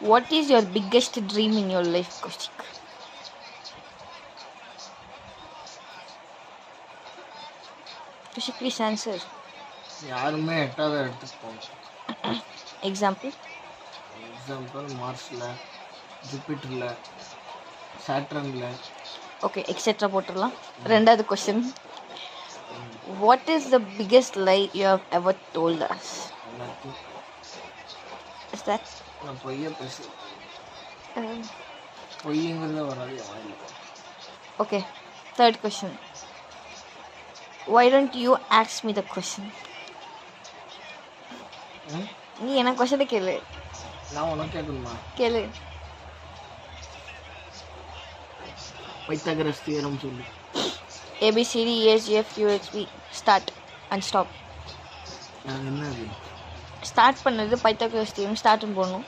What is your biggest dream in your life, Kaushik? Kaushik, please answer. யாருமே எட்டாத இடத்துக்கு போகணும். Example? எக்ஸாம்பிள் மார்ஸில், ஜூபிட்டரில், சாட்ரனில். Okay, etc. போட்டுடலாம். ரெண்டாவது question. What is the biggest lie you have ever told us? எல்லாத்தையும் Is that? நான் பொய்யை பேச Um, பொய்யுங்கிறத வராது என் வாயில. okay, third question. Why don't you ask me the question? நீ என்ன கொஸ்டின் கேளு. நான் உனக்கு கேட்கணுமா? கேளு. பைத்தாகரஸ் தியரம் சொல்லு. ABCD EFG QHB start and stop. அது என்ன அது? ஸ்டார்ட் பண்ணது பைத்தாகரஸ் தியரம் ஸ்டார்ட்னு போடணும்.